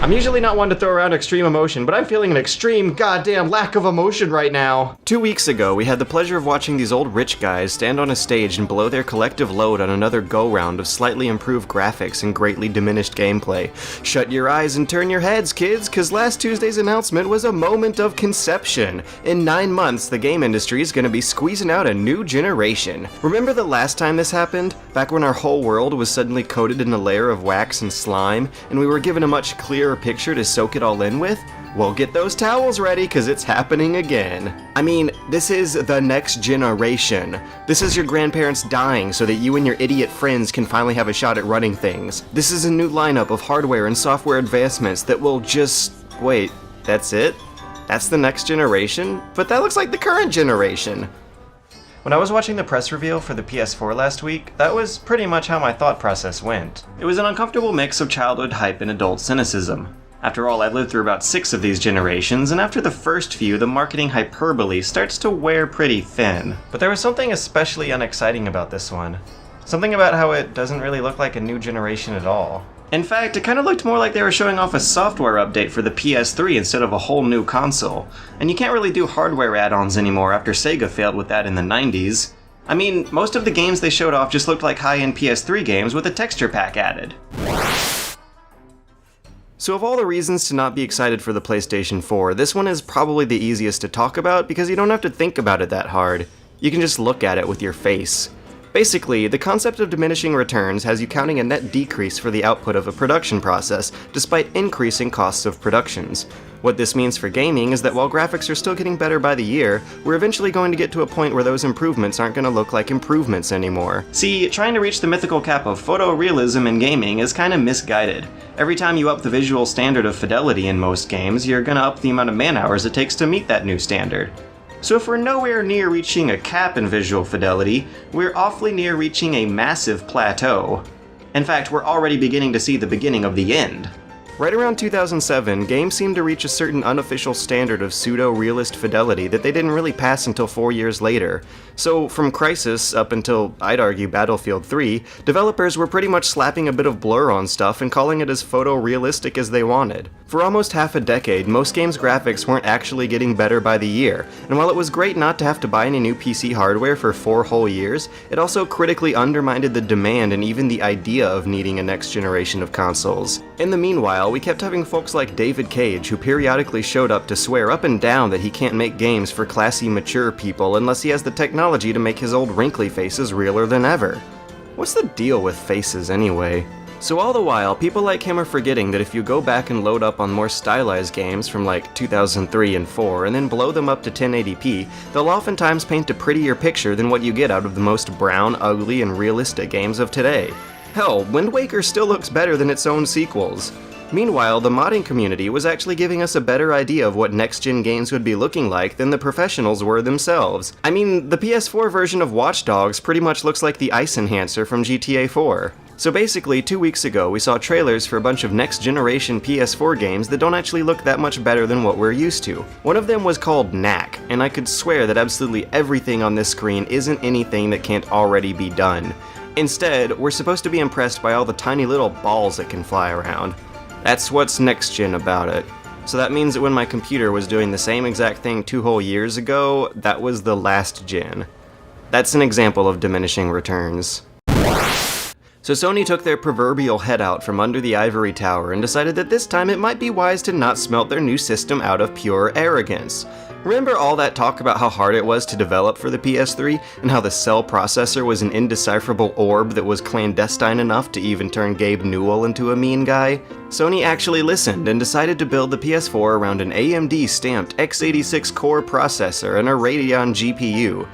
I'm usually not one to throw around extreme emotion, but I'm feeling an extreme goddamn lack of emotion right now. 2 weeks ago, we had the pleasure of watching these old rich guys stand on a stage and blow their collective load on another go-round of slightly improved graphics and greatly diminished gameplay. Shut your eyes and turn your heads, kids, cause last Tuesday's announcement was a moment of conception. In 9 months, the game industry is gonna be squeezing out a new generation. Remember the last time this happened? Back when our whole world was suddenly coated in a layer of wax and slime, and we were given a much clearer picture to soak it all in with? Well, get those towels ready, cause it's happening again. I mean, this is the next generation. This is your grandparents dying so that you and your idiot friends can finally have a shot at running things. This is a new lineup of hardware and software advancements that will just... Wait, that's it? That's the next generation? But that looks like the current generation. When I was watching the press reveal for the PS4 last week, that was pretty much how my thought process went. It was an uncomfortable mix of childhood hype and adult cynicism. After all, I've lived through about 6 of these generations, and after the first few, the marketing hyperbole starts to wear pretty thin. But there was something especially unexciting about this one. Something about how it doesn't really look like a new generation at all. In fact, it kind of looked more like they were showing off a software update for the PS3 instead of a whole new console. And you can't really do hardware add-ons anymore after Sega failed with that in the 90s. I mean, most of the games they showed off just looked like high-end PS3 games with a texture pack added. So of all the reasons to not be excited for the PlayStation 4, this one is probably the easiest to talk about because you don't have to think about it that hard. You can just look at it with your face. Basically, the concept of diminishing returns has you counting a net decrease for the output of a production process, despite increasing costs of productions. What this means for gaming is that while graphics are still getting better by the year, we're eventually going to get to a point where those improvements aren't going to look like improvements anymore. See, trying to reach the mythical cap of photorealism in gaming is kind of misguided. Every time you up the visual standard of fidelity in most games, you're gonna up the amount of man-hours it takes to meet that new standard. So if we're nowhere near reaching a cap in visual fidelity, we're awfully near reaching a massive plateau. In fact, we're already beginning to see the beginning of the end. Right around 2007, games seemed to reach a certain unofficial standard of pseudo-realist fidelity that they didn't really pass until 4 years later. So from Crysis up until, I'd argue, Battlefield 3, developers were pretty much slapping a bit of blur on stuff and calling it as photorealistic as they wanted. For almost half a decade, most games' graphics weren't actually getting better by the year, and while it was great not to have to buy any new PC hardware for 4 whole years, it also critically undermined the demand and even the idea of needing a next generation of consoles. In the meanwhile, we kept having folks like David Cage who periodically showed up to swear up and down that he can't make games for classy, mature people unless he has the technology to make his old wrinkly faces realer than ever. What's the deal with faces anyway? So all the while, people like him are forgetting that if you go back and load up on more stylized games from like 2003 and 4 and then blow them up to 1080p, they'll oftentimes paint a prettier picture than what you get out of the most brown, ugly, and realistic games of today. Hell, Wind Waker still looks better than its own sequels. Meanwhile, the modding community was actually giving us a better idea of what next-gen games would be looking like than the professionals were themselves. I mean, the PS4 version of Watch Dogs pretty much looks like the ice enhancer from GTA 4. So basically, 2 weeks ago, we saw trailers for a bunch of next-generation PS4 games that don't actually look that much better than what we're used to. One of them was called Knack, and I could swear that absolutely everything on this screen isn't anything that can't already be done. Instead, we're supposed to be impressed by all the tiny little balls that can fly around. That's what's next-gen about it. So that means that when my computer was doing the same exact thing 2 whole years ago, that was the last gen. That's an example of diminishing returns. So Sony took their proverbial head out from under the ivory tower and decided that this time it might be wise to not smelt their new system out of pure arrogance. Remember all that talk about how hard it was to develop for the PS3, and how the Cell processor was an indecipherable orb that was clandestine enough to even turn Gabe Newell into a mean guy? Sony actually listened and decided to build the PS4 around an AMD-stamped x86 core processor and a Radeon GPU.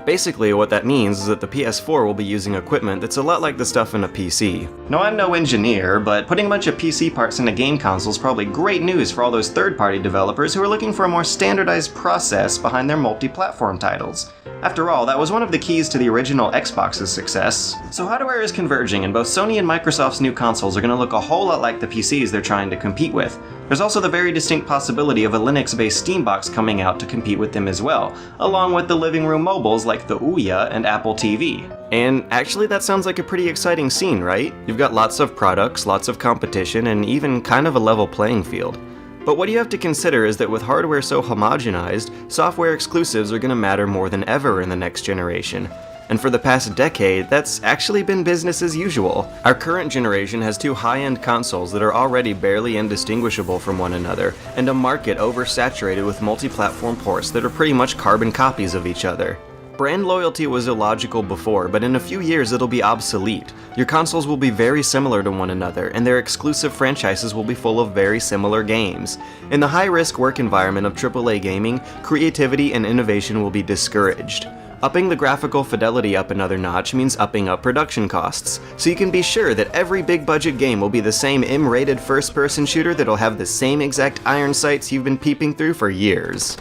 Basically, what that means is that the PS4 will be using equipment that's a lot like the stuff in a PC. No, I'm no engineer, but putting a bunch of PC parts in a game console is probably great news for all those third-party developers who are looking for a more standardized process behind their multi-platform titles. After all, that was one of the keys to the original Xbox's success. So hardware is converging, and both Sony and Microsoft's new consoles are going to look a whole lot like the PCs they're trying to compete with. There's also the very distinct possibility of a Linux-based Steambox coming out to compete with them as well, along with the living room mobiles like the Ouya and Apple TV. And actually that sounds like a pretty exciting scene, right? You've got lots of products, lots of competition, and even kind of a level playing field. But what you have to consider is that with hardware so homogenized, software exclusives are going to matter more than ever in the next generation. And for the past decade, that's actually been business as usual. Our current generation has two high-end consoles that are already barely indistinguishable from one another, and a market oversaturated with multi-platform ports that are pretty much carbon copies of each other. Brand loyalty was illogical before, but in a few years it'll be obsolete. Your consoles will be very similar to one another, and their exclusive franchises will be full of very similar games. In the high-risk work environment of AAA gaming, creativity and innovation will be discouraged. Upping the graphical fidelity up another notch means upping up production costs, so you can be sure that every big-budget game will be the same M-rated first-person shooter that'll have the same exact iron sights you've been peeping through for years.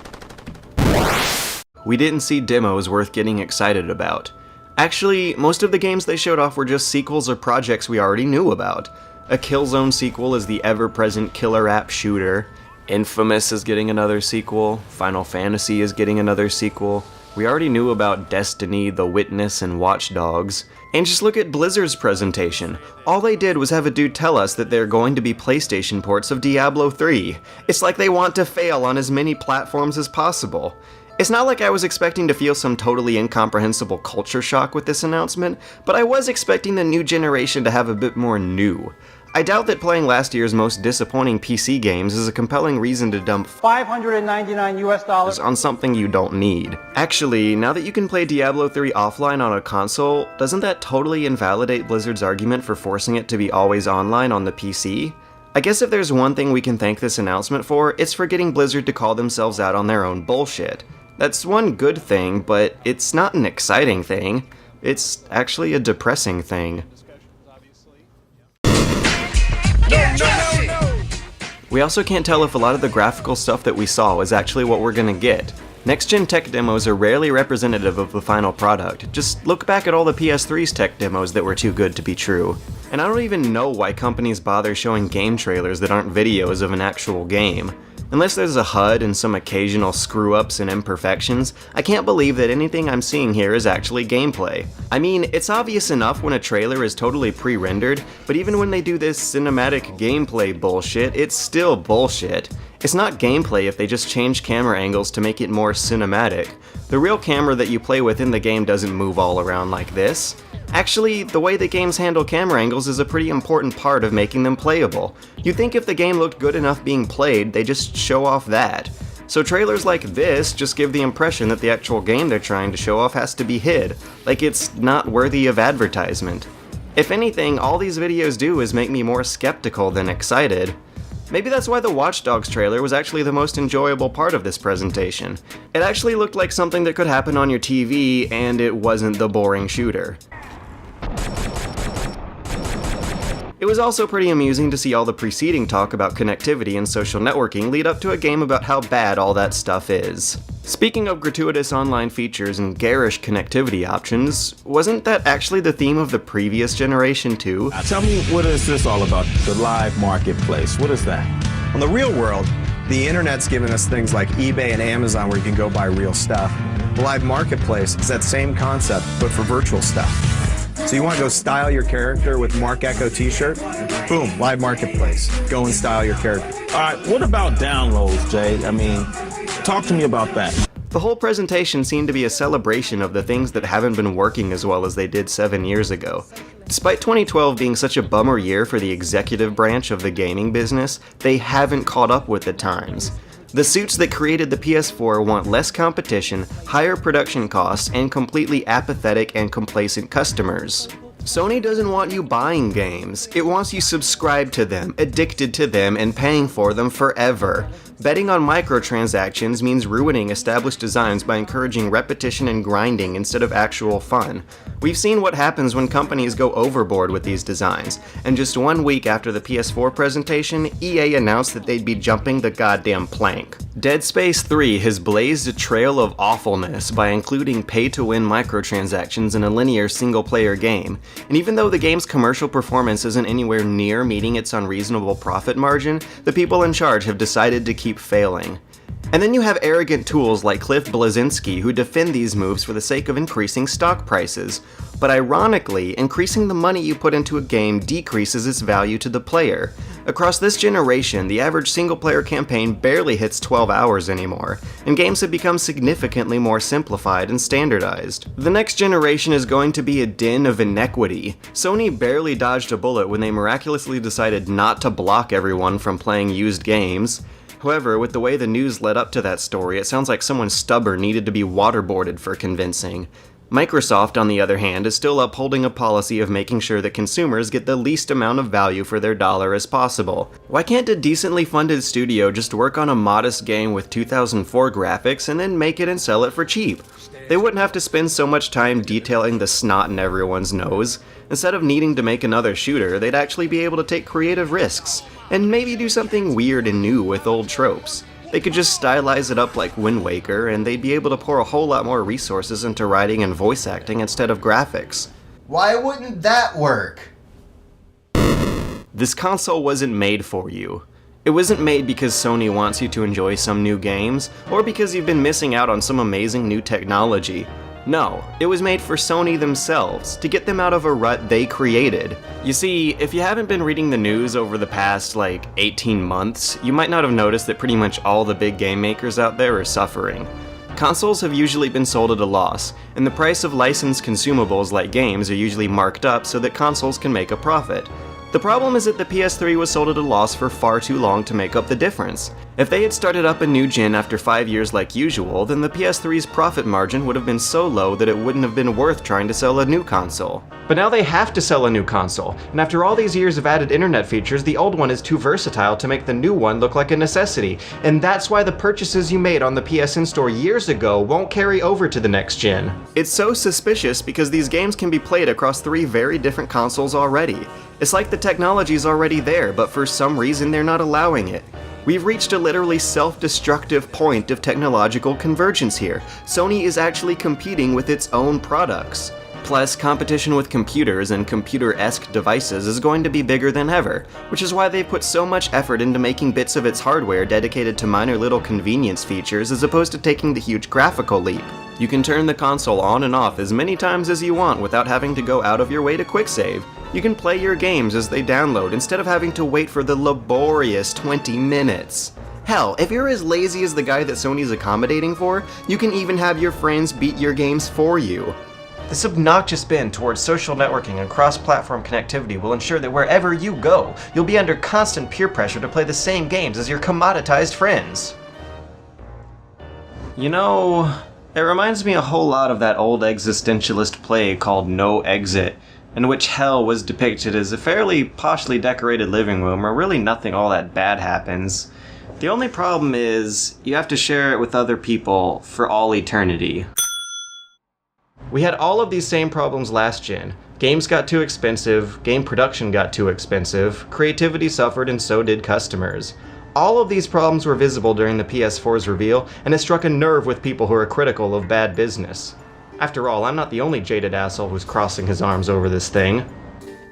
We didn't see demos worth getting excited about. Actually, most of the games they showed off were just sequels or projects we already knew about. A Killzone sequel is the ever-present killer app shooter. Infamous is getting another sequel. Final Fantasy is getting another sequel. We already knew about Destiny, The Witness, and Watch Dogs. And just look at Blizzard's presentation. All they did was have a dude tell us that they're going to be PlayStation ports of Diablo 3. It's like they want to fail on as many platforms as possible. It's not like I was expecting to feel some totally incomprehensible culture shock with this announcement, but I was expecting the new generation to have a bit more new. I doubt that playing last year's most disappointing PC games is a compelling reason to dump $599 on something you don't need. Actually, now that you can play Diablo 3 offline on a console, doesn't that totally invalidate Blizzard's argument for forcing it to be always online on the PC? I guess if there's one thing we can thank this announcement for, it's for getting Blizzard to call themselves out on their own bullshit. That's one good thing, but it's not an exciting thing. It's actually a depressing thing. We also can't tell if a lot of the graphical stuff that we saw is actually what we're gonna get. Next-gen tech demos are rarely representative of the final product. Just look back at all the PS3's tech demos that were too good to be true. And I don't even know why companies bother showing game trailers that aren't videos of an actual game. Unless there's a HUD and some occasional screw-ups and imperfections, I can't believe that anything I'm seeing here is actually gameplay. I mean, it's obvious enough when a trailer is totally pre-rendered, but even when they do this cinematic gameplay bullshit, it's still bullshit. It's not gameplay if they just change camera angles to make it more cinematic. The real camera that you play with in the game doesn't move all around like this. Actually, the way that games handle camera angles is a pretty important part of making them playable. You'd think if the game looked good enough being played, they just show off that. So trailers like this just give the impression that the actual game they're trying to show off has to be hid, like it's not worthy of advertisement. If anything, all these videos do is make me more skeptical than excited. Maybe that's why the Watch Dogs trailer was actually the most enjoyable part of this presentation. It actually looked like something that could happen on your TV, and it wasn't the boring shooter. It was also pretty amusing to see all the preceding talk about connectivity and social networking lead up to a game about how bad all that stuff is. Speaking of gratuitous online features and garish connectivity options, wasn't that actually the theme of the previous generation too? Tell me, what is this all about? The live marketplace, what is that? In the real world, the internet's given us things like eBay and Amazon where you can go buy real stuff. The live marketplace is that same concept, but for virtual stuff. So you want to go style your character with Mark Echo t-shirt? Boom, live marketplace. Go and style your character. All right, what about downloads, Jay? I mean, talk to me about that. The whole presentation seemed to be a celebration of the things that haven't been working as well as they did 7 years ago. Despite 2012 being such a bummer year for the executive branch of the gaming business, they haven't caught up with the times. The suits that created the PS4 want less competition, higher production costs, and completely apathetic and complacent customers. Sony doesn't want you buying games, it wants you subscribed to them, addicted to them, and paying for them forever. Betting on microtransactions means ruining established designs by encouraging repetition and grinding instead of actual fun. We've seen what happens when companies go overboard with these designs, and just 1 week after the PS4 presentation, EA announced that they'd be jumping the goddamn plank. Dead Space 3 has blazed a trail of awfulness by including pay-to-win microtransactions in a linear single-player game, and even though the game's commercial performance isn't anywhere near meeting its unreasonable profit margin, the people in charge have decided to keep failing. And then you have arrogant tools like Cliff Bleszinski who defend these moves for the sake of increasing stock prices. But ironically, increasing the money you put into a game decreases its value to the player. Across this generation, the average single-player campaign barely hits 12 hours anymore, and games have become significantly more simplified and standardized. The next generation is going to be a den of inequity. Sony barely dodged a bullet when they miraculously decided not to block everyone from playing used games. However, with the way the news led up to that story, it sounds like someone stubborn needed to be waterboarded for convincing. Microsoft, on the other hand, is still upholding a policy of making sure that consumers get the least amount of value for their dollar as possible. Why can't a decently funded studio just work on a modest game with 2004 graphics and then make it and sell it for cheap? They wouldn't have to spend so much time detailing the snot in everyone's nose. Instead of needing to make another shooter, they'd actually be able to take creative risks, and maybe do something weird and new with old tropes. They could just stylize it up like Wind Waker, and they'd be able to pour a whole lot more resources into writing and voice acting instead of graphics. Why wouldn't that work? This console wasn't made for you. It wasn't made because Sony wants you to enjoy some new games, or because you've been missing out on some amazing new technology. No, it was made for Sony themselves, to get them out of a rut they created. You see, if you haven't been reading the news over the past, 18 months, you might not have noticed that pretty much all the big game makers out there are suffering. Consoles have usually been sold at a loss, and the price of licensed consumables like games are usually marked up so that consoles can make a profit. The problem is that the PS3 was sold at a loss for far too long to make up the difference. If they had started up a new gen after 5 years like usual, then the PS3's profit margin would have been so low that it wouldn't have been worth trying to sell a new console. But now they have to sell a new console, and after all these years of added internet features, the old one is too versatile to make the new one look like a necessity, and that's why the purchases you made on the PSN store years ago won't carry over to the next gen. It's so suspicious because these games can be played across 3 very different consoles already. It's like the technology's already there, but for some reason they're not allowing it. We've reached a literally self-destructive point of technological convergence here. Sony is actually competing with its own products. Plus, competition with computers and computer-esque devices is going to be bigger than ever, which is why they put so much effort into making bits of its hardware dedicated to minor little convenience features as opposed to taking the huge graphical leap. You can turn the console on and off as many times as you want without having to go out of your way to quick save. You can play your games as they download instead of having to wait for the laborious 20 minutes. Hell, if you're as lazy as the guy that Sony's accommodating for, you can even have your friends beat your games for you. This obnoxious bend towards social networking and cross-platform connectivity will ensure that wherever you go, you'll be under constant peer pressure to play the same games as your commoditized friends. You know, it reminds me a whole lot of that old existentialist play called No Exit, in which hell was depicted as a fairly poshly decorated living room where really nothing all that bad happens. The only problem is, you have to share it with other people for all eternity. We had all of these same problems last gen. Games got too expensive, game production got too expensive, creativity suffered, and so did customers. All of these problems were visible during the PS4's reveal, and it struck a nerve with people who are critical of bad business. After all, I'm not the only jaded asshole who's crossing his arms over this thing.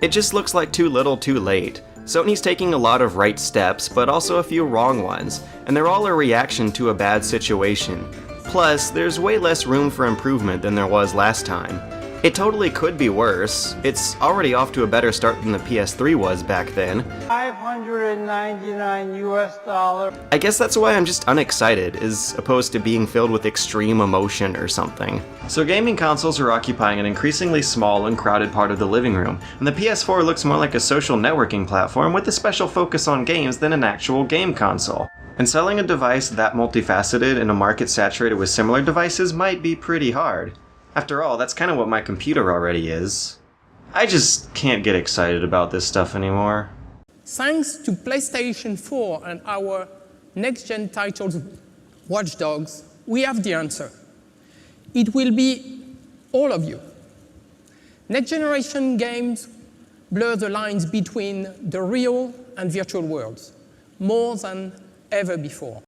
It just looks like too little too late. Sony's taking a lot of right steps, but also a few wrong ones, and they're all a reaction to a bad situation. Plus, there's way less room for improvement than there was last time. It totally could be worse. It's already off to a better start than the PS3 was back then. $599 US. I guess that's why I'm just unexcited, as opposed to being filled with extreme emotion or something. So gaming consoles are occupying an increasingly small and crowded part of the living room, and the PS4 looks more like a social networking platform with a special focus on games than an actual game console. And selling a device that multifaceted in a market saturated with similar devices might be pretty hard. After all, that's kind of what my computer already is. I just can't get excited about this stuff anymore. Thanks to PlayStation 4 and our next-gen titles Watch Dogs, we have the answer. It will be all of you. Next-generation games blur the lines between the real and virtual worlds, more than ever before.